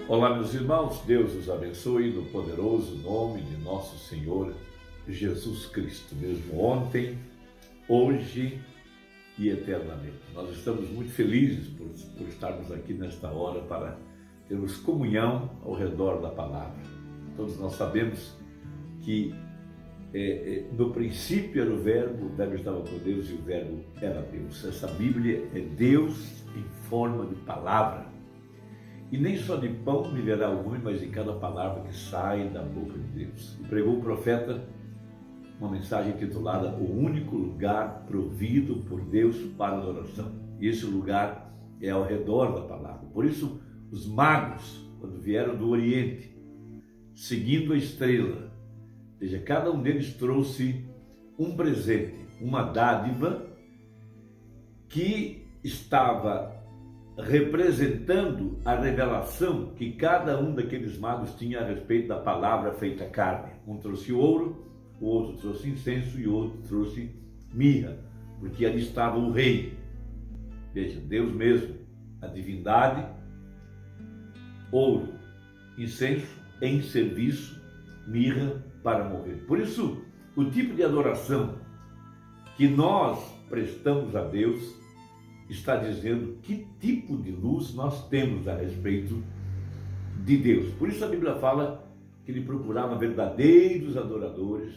Olá, meus irmãos, Deus os abençoe no poderoso nome de nosso Senhor Jesus Cristo, mesmo ontem, hoje e eternamente. Nós estamos muito felizes por estarmos aqui nesta hora para termos comunhão ao redor da palavra. Todos nós sabemos que no princípio era o Verbo estava com Deus e o Verbo era Deus. Essa Bíblia é Deus em forma de palavra. E nem só de pão viverá o homem, mas de cada palavra que sai da boca de Deus. E pregou o profeta uma mensagem intitulada O único lugar provido por Deus para adoração. E esse lugar é ao redor da palavra. Por isso, os magos, quando vieram do Oriente, seguindo a estrela, veja, cada um deles trouxe um presente, uma dádiva que estava representando a revelação que cada um daqueles magos tinha a respeito da palavra feita carne. Um trouxe ouro, o outro trouxe incenso e o outro trouxe mirra, porque ali estava o rei. Veja, Deus mesmo, a divindade, ouro, incenso em serviço, mirra para morrer. Por isso, o tipo de adoração que nós prestamos a Deus está dizendo que tipo de luz nós temos a respeito de Deus. Por isso a Bíblia fala que ele procurava verdadeiros adoradores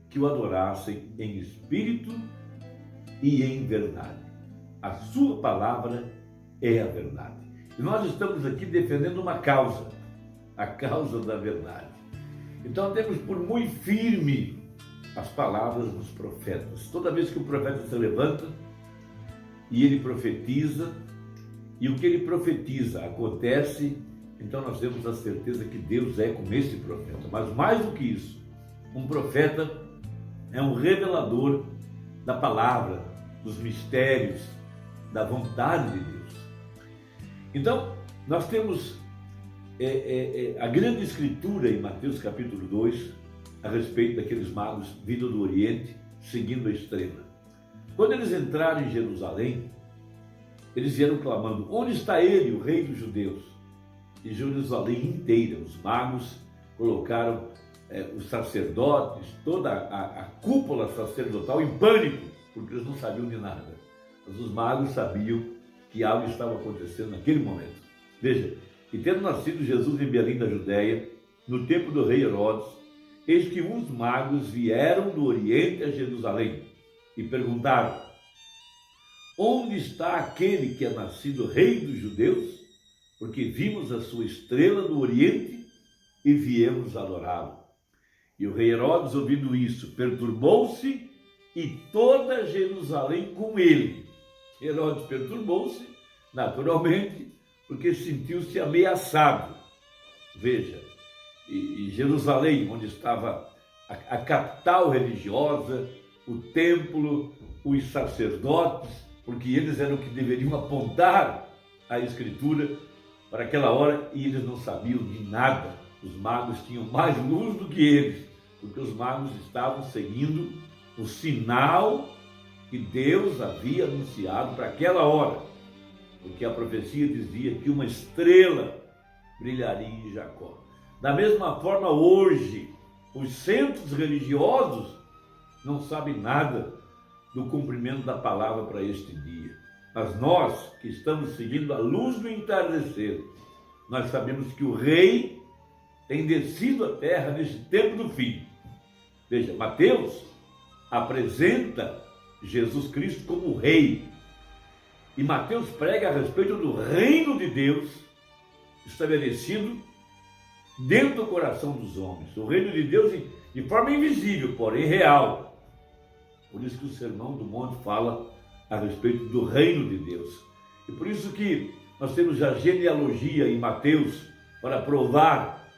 que o adorassem em espírito e em verdade. A sua palavra é a verdade. E nós estamos aqui defendendo uma causa, a causa da verdade. Então temos por muito firme as palavras dos profetas. Toda vez que o profeta se levanta e ele profetiza, e o que ele profetiza acontece, então nós temos a certeza que Deus é com esse profeta. Mas mais do que isso, um profeta é um revelador da palavra, dos mistérios, da vontade de Deus. Então, nós temos a grande escritura em Mateus capítulo 2, a respeito daqueles magos vindo do Oriente, seguindo a estrela. Quando eles entraram em Jerusalém, eles vieram clamando: onde está ele, o rei dos judeus? E Jerusalém inteira, os magos colocaram os sacerdotes, toda a cúpula sacerdotal em pânico, porque eles não sabiam de nada. Mas os magos sabiam que algo estava acontecendo naquele momento. Veja, e tendo nascido Jesus em Belém da Judéia, no tempo do rei Herodes, eis que uns magos vieram do Oriente a Jerusalém e perguntaram: onde está aquele que é nascido rei dos judeus? Porque vimos a sua estrela do Oriente e viemos adorá-lo. E o rei Herodes, ouvindo isso, perturbou-se e toda Jerusalém com ele. Herodes perturbou-se, naturalmente, porque sentiu-se ameaçado. Veja, e Jerusalém, onde estava a capital religiosa, o templo, os sacerdotes, porque eles eram que deveriam apontar a Escritura para aquela hora e eles não sabiam de nada. Os magos tinham mais luz do que eles, porque os magos estavam seguindo o sinal que Deus havia anunciado para aquela hora, porque a profecia dizia que uma estrela brilharia em Jacó. Da mesma forma, hoje, os centros religiosos não sabem nada do cumprimento da palavra para este dia. Mas nós, que estamos seguindo a luz do entardecer, nós sabemos que o rei tem descido à terra neste tempo do fim. Veja, Mateus apresenta Jesus Cristo como rei. E Mateus prega a respeito do reino de Deus estabelecido dentro do coração dos homens. O reino de Deus de forma invisível, porém real. Por isso que o Sermão do Monte fala a respeito do reino de Deus. E por isso que nós temos a genealogia em Mateus para provar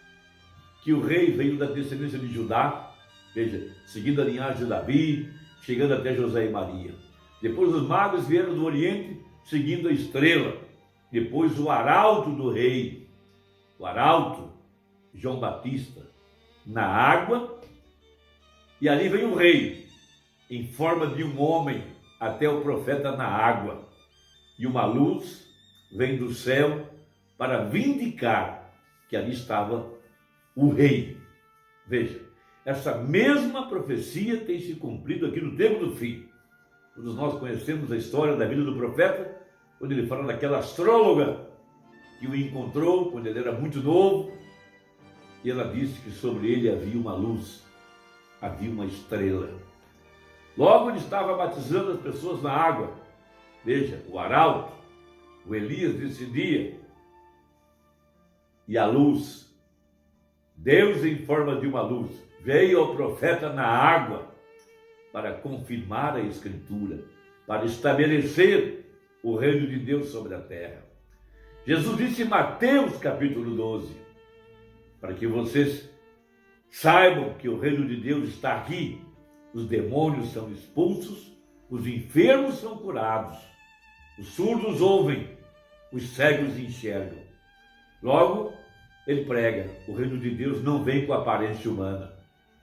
que o rei veio da descendência de Judá, veja, seguindo a linhagem de Davi, chegando até José e Maria. Depois os magos vieram do Oriente, seguindo a estrela. Depois o arauto do rei, o arauto, João Batista, na água. E ali vem o rei, em forma de um homem, até o profeta na água. E uma luz vem do céu para vindicar que ali estava o rei. Veja, essa mesma profecia tem se cumprido aqui no tempo do fim. Todos nós conhecemos a história da vida do profeta, quando ele fala daquela astróloga que o encontrou quando ele era muito novo, e ela disse que sobre ele havia uma luz, havia uma estrela. Logo ele estava batizando as pessoas na água. Veja, o arauto, o Elias desse dia, e a luz, Deus em forma de uma luz, veio ao profeta na água para confirmar a Escritura, para estabelecer o reino de Deus sobre a terra. Jesus disse em Mateus capítulo 12, para que vocês saibam que o reino de Deus está aqui, os demônios são expulsos, os enfermos são curados, os surdos ouvem, os cegos enxergam. Logo, ele prega, o reino de Deus não vem com aparência humana,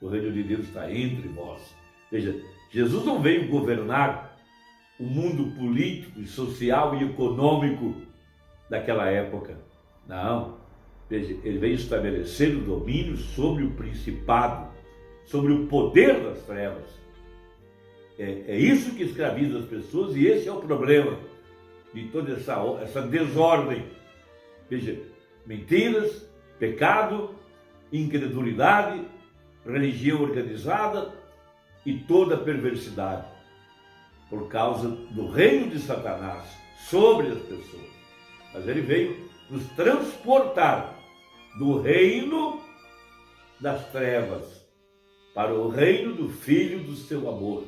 o reino de Deus está entre vós. Veja, Jesus não veio governar o mundo político, social e econômico daquela época. Não. Veja, ele veio estabelecer o domínio sobre o principado, sobre o poder das trevas. É isso que escraviza as pessoas e esse é o problema de toda essa desordem. Veja, mentiras, pecado, incredulidade, religião organizada e toda perversidade, por causa do reino de Satanás sobre as pessoas. Mas ele veio nos transportar do reino das trevas para o reino do Filho do seu amor.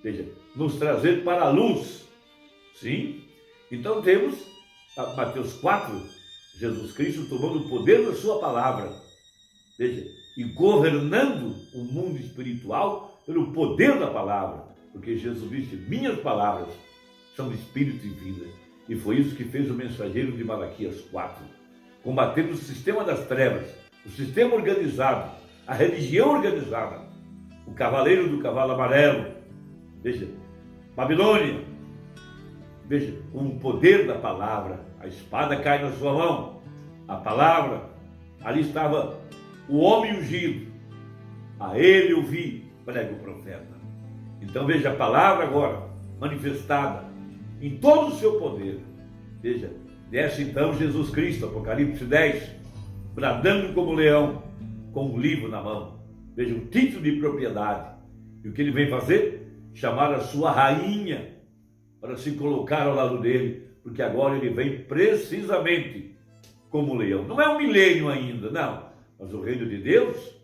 Veja, nos trazer para a luz. Sim? Então temos Mateus 4, Jesus Cristo tomando o poder da sua palavra. Veja, e governando o mundo espiritual pelo poder da palavra. Porque Jesus disse, minhas palavras são espírito e vida. E foi isso que fez o mensageiro de Malaquias 4. Combatendo o sistema das trevas, o sistema organizado, a religião organizada, o cavaleiro do cavalo amarelo. Veja, Babilônia. Veja, com o poder da palavra, a espada cai na sua mão, a palavra, ali estava o homem ungido, a ele eu vi, prega o profeta. Então veja a palavra agora, manifestada em todo o seu poder. Veja, desce então Jesus Cristo, Apocalipse 10, bradando como leão, com um livro na mão. Veja, um título de propriedade. E o que ele vem fazer? Chamar a sua rainha para se colocar ao lado dele, porque agora ele vem precisamente como leão. Não é um milênio ainda, não. Mas o reino de Deus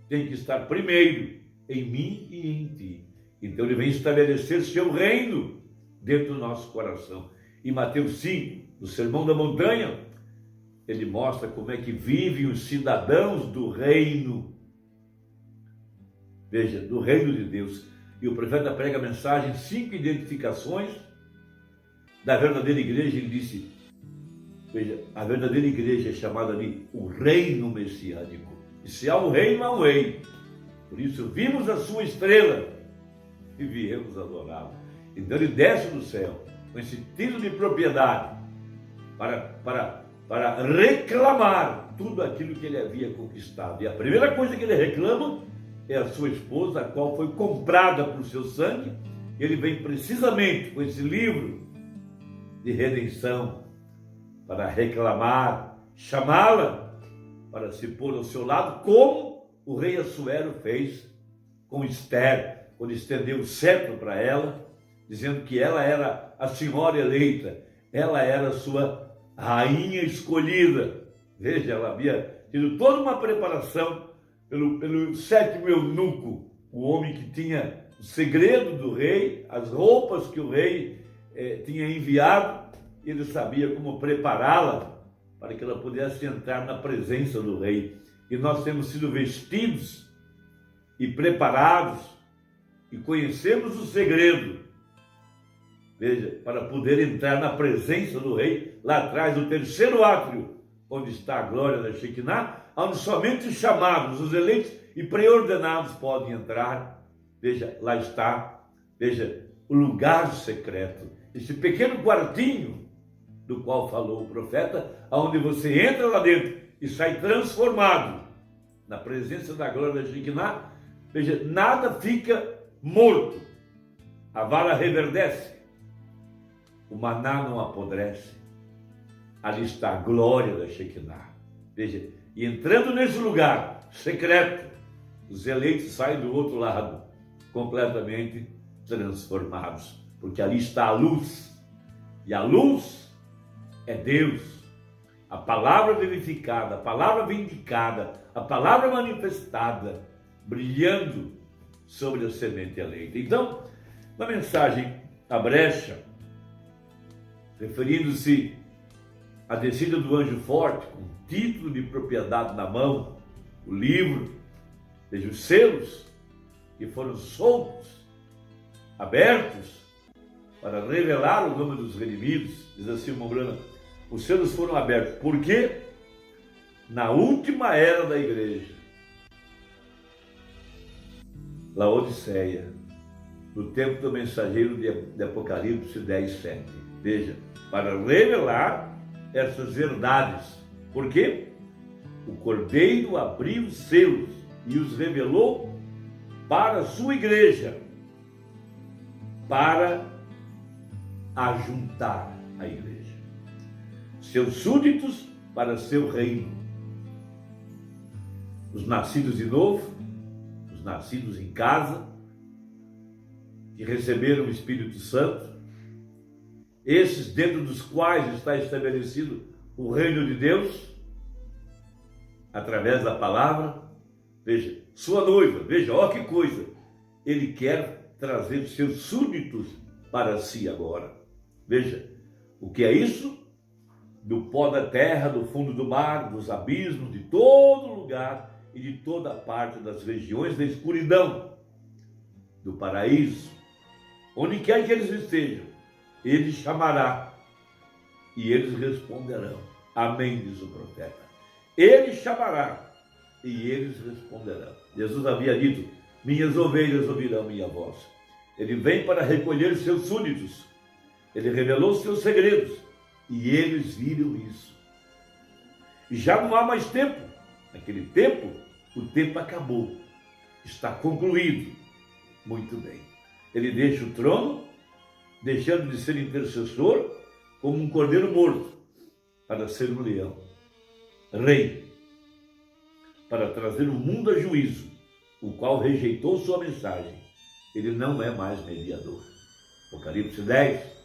tem que estar primeiro em mim e em ti. Então ele vem estabelecer seu reino dentro do nosso coração. Em Mateus 5, no Sermão da Montanha, ele mostra como é que vivem os cidadãos do reino. Veja, do reino de Deus. E o profeta prega a mensagem, 5 identificações da verdadeira igreja. Ele disse, veja, a verdadeira igreja é chamada ali o reino messiânico. E se há um reino, há um rei. Por isso vimos a sua estrela e viemos adorá-lo. Então ele desce do céu com esse título de propriedade para reclamar tudo aquilo que ele havia conquistado. E a primeira coisa que ele reclama é a sua esposa, a qual foi comprada por seu sangue. Ele vem precisamente com esse livro de redenção para reclamar, chamá-la para se pôr ao seu lado, como o rei Assuero fez com Esther, quando estendeu o cetro para ela, dizendo que ela era a senhora eleita, ela era a sua rainha escolhida. Veja, ela havia tido toda uma preparação pelo sétimo eunuco, o homem que tinha o segredo do rei, as roupas que o rei tinha enviado, ele sabia como prepará-la para que ela pudesse entrar na presença do rei. E nós temos sido vestidos e preparados e conhecemos o segredo, veja, para poder entrar na presença do rei, lá atrás do terceiro átrio, onde está a glória da Shekinah, onde somente os chamados, os eleitos e preordenados podem entrar. Veja, lá está, veja, o lugar secreto, esse pequeno quartinho do qual falou o profeta, aonde você entra lá dentro e sai transformado na presença da glória da Shekinah. Veja, nada fica morto, a vara reverdece, o maná não apodrece, ali está a glória da Shekinah. Veja, e entrando nesse lugar secreto, os eleitos saem do outro lado, completamente transformados, porque ali está a luz, e a luz é Deus, a palavra verificada, a palavra vindicada, a palavra manifestada, brilhando sobre a semente eleita. Então, na mensagem A Brecha, referindo-se à descida do anjo forte, com título de propriedade na mão, o livro, veja os selos que foram soltos, abertos, para revelar o nome dos redimidos. Diz assim o Mombrana, os selos foram abertos, porque na última era da igreja, Laodiceia, no tempo do mensageiro de Apocalipse 10:7. Veja, para revelar essas verdades. Por quê? O Cordeiro abriu os selos e os revelou para a sua igreja, para ajuntar a igreja, seus súditos para seu reino, os nascidos de novo, os nascidos em casa, que receberam o Espírito Santo, esses dentro dos quais está estabelecido o reino de Deus, através da palavra. Veja, sua noiva, veja, ó que coisa, ele quer trazer seus súditos para si agora. Veja, o que é isso? Do pó da terra, do fundo do mar, dos abismos, de todo lugar e de toda parte das regiões da escuridão, do paraíso, onde quer que eles estejam, ele chamará e eles responderão. Amém, diz o profeta. Ele chamará e eles responderão. Jesus havia dito, minhas ovelhas ouvirão minha voz. Ele vem para recolher seus súditos. Ele revelou seus segredos e eles viram isso. E já não há mais tempo. Naquele tempo, o tempo acabou. Está concluído. Muito bem. Ele deixa o trono, deixando de ser intercessor, como um cordeiro morto, para ser um leão. Rei, para trazer o mundo a juízo, o qual rejeitou sua mensagem. Ele não é mais mediador. Apocalipse 10,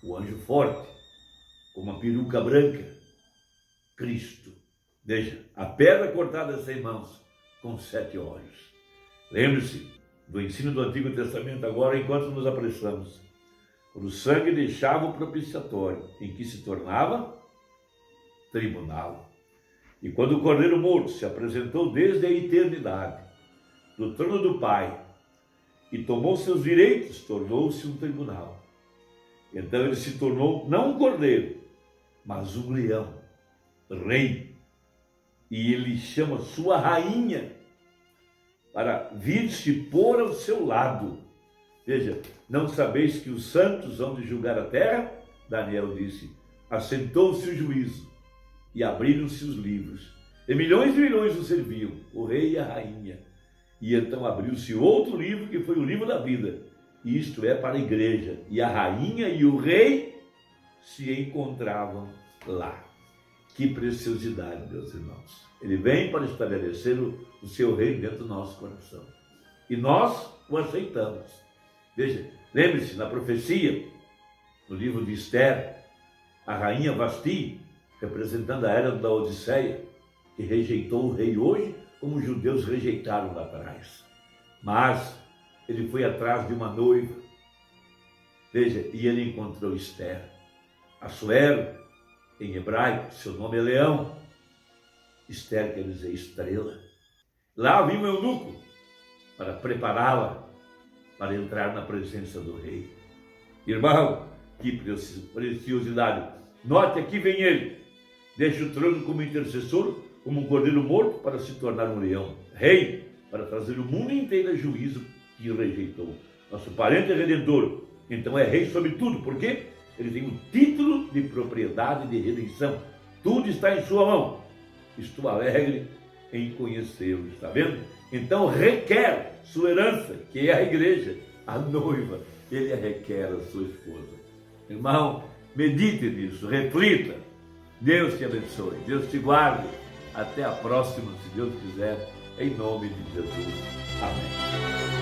o anjo forte, com uma peruca branca, Cristo. Veja, a pedra cortada sem mãos, com 7 olhos. Lembre-se do ensino do Antigo Testamento agora, enquanto nos apressamos. Quando o sangue deixava o propiciatório, em que se tornava tribunal. E quando o Cordeiro Morto se apresentou desde a eternidade, no trono do Pai, e tomou seus direitos, tornou-se um tribunal. Então ele se tornou não um cordeiro, mas um leão, rei. E ele chama sua rainha para vir se pôr ao seu lado. Veja, não sabeis que os santos vão de julgar a terra? Daniel disse, assentou-se o juízo e abriram-se os livros. E milhões o serviam, o rei e a rainha. E então abriu-se outro livro, que foi o livro da vida. E isto é para a igreja. E a rainha e o rei se encontravam lá. Que preciosidade, meus irmãos. Ele vem para estabelecer o seu reino dentro do nosso coração. E nós o aceitamos. Veja, lembre-se, na profecia, no livro de Esther, a rainha Vasti, representando a era da Odisseia, que rejeitou o rei hoje, como os judeus rejeitaram lá atrás. Mas ele foi atrás de uma noiva. Veja, e ele encontrou Esther. Assuero, em hebraico, seu nome é leão. Esther quer dizer estrela. Lá havia um eunuco para prepará-la para entrar na presença do rei. Irmão, que preciosidade. Note, aqui vem ele. Deixa o trono como intercessor, como um cordeiro morto para se tornar um leão. Rei, para trazer o mundo inteiro a juízo que o rejeitou. Nosso parente é redentor. Então é rei sobre tudo. Por quê? Ele tem um título de propriedade de redenção. Tudo está em sua mão. Estou alegre em conhecê-lo, está vendo? Então requer sua herança, que é a igreja, a noiva. Ele requer a sua esposa. Irmão, medite nisso, reflita. Deus te abençoe, Deus te guarde. Até a próxima, se Deus quiser, em nome de Jesus. Amém.